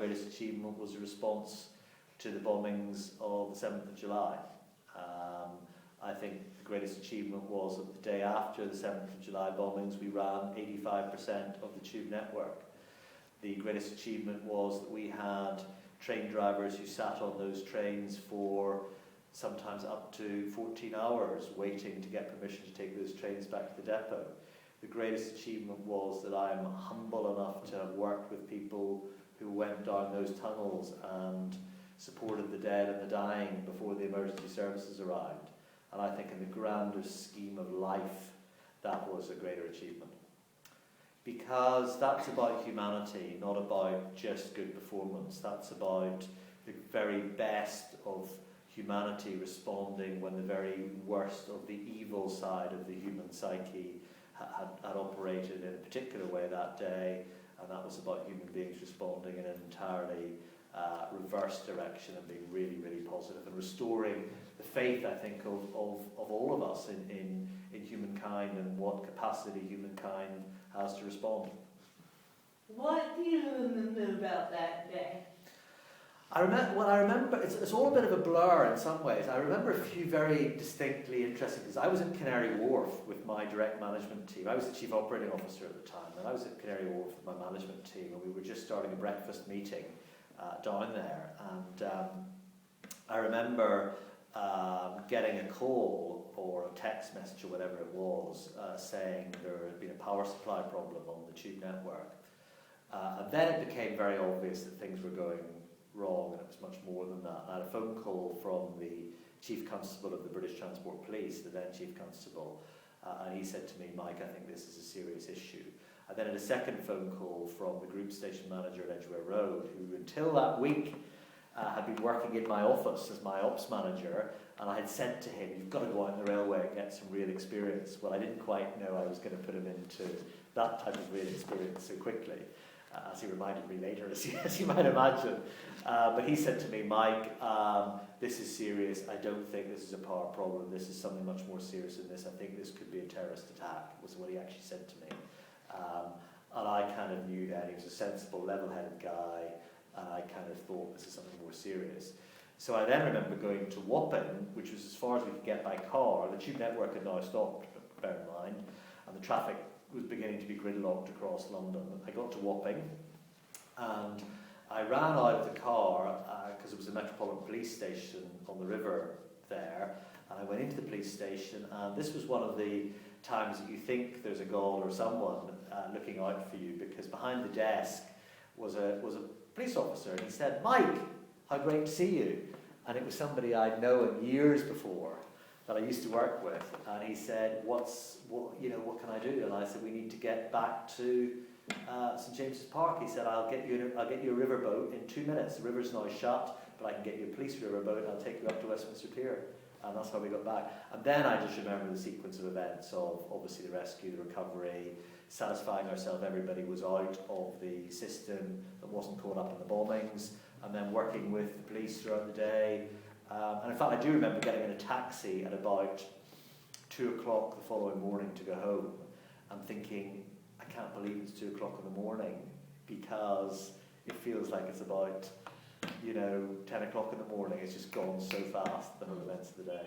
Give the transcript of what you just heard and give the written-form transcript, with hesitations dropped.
greatest achievement was a response to the bombings of the 7th of July. I think the greatest achievement was that the day after the 7th of July bombings, we ran 85% of the tube network. The greatest achievement was that we had train drivers who sat on those trains for sometimes up to 14 hours waiting to get permission to take those trains back to the depot. The greatest achievement was that I am humble enough to have worked with people who went down those tunnels and supported the dead and the dying before the emergency services arrived. And I think in the grander scheme of life, that was a greater achievement. Because that's about humanity, not about just good performance. That's about the very best of humanity responding when the very worst of the evil side of the human psyche had operated in a particular way that day, and that was about human beings responding in an entirely reverse direction and being really, really positive and restoring the faith, I think, of all of us in humankind and what capacity humankind has to respond. What do you remember about that day? I remember, it's all a bit of a blur in some ways. I remember a few very distinctly interesting things. I was at Canary Wharf with my direct management team. I was the chief operating officer at the time, and I was at Canary Wharf with my management team, and we were just starting a breakfast meeting down there. And I remember getting a call or a text message or whatever it was saying there had been a power supply problem on the tube network. And then it became very obvious that things were going wrong, and it was much more than that. I had a phone call from the Chief Constable of the British Transport Police, the then Chief Constable, and he said to me, "Mike, I think this is a serious issue." And then I had a second phone call from the group station manager at Edgware Road, who until that week had been working in my office as my ops manager, and I had said to him, "You've got to go out on the railway and get some real experience." Well, I didn't quite know I was going to put him into that type of real experience so quickly, as he reminded me later, as you might imagine. But he said to me, "Mike, this is serious. I don't think this is a power problem. This is something much more serious than this. I think this could be a terrorist attack," was what he actually said to me. And I kind of knew that he was a sensible, level-headed guy, and I kind of thought this is something more serious. So I then remember going to Wapping, which was as far as we could get by car. The tube network had now stopped, bear in mind, and the traffic was beginning to be gridlocked across London. I got to Wapping, and I ran out of the car because it was a Metropolitan Police station on the river there, and I went into the police station, and this was one of the times that you think there's a God or someone looking out for you, because behind the desk was a police officer, and he said, "Mike, how great to see you." And it was somebody I'd known years before that I used to work with, and he said, what can I do? And I said, "We need to get back to St James's Park." He said, I'll get you a riverboat in 2 minutes. The river's now shut, but I can get you a police riverboat, and I'll take you up to Westminster Pier." And that's how we got back. And then I just remember the sequence of events of obviously the rescue, the recovery, satisfying ourselves everybody was out of the system that wasn't caught up in the bombings, and then working with the police throughout the day. And in fact, I do remember getting in a taxi at about 2 o'clock the following morning to go home, and thinking, I can't believe it's 2 o'clock in the morning, because it feels like it's about 10 o'clock in the morning. It's just gone so fast, the whole events of the day.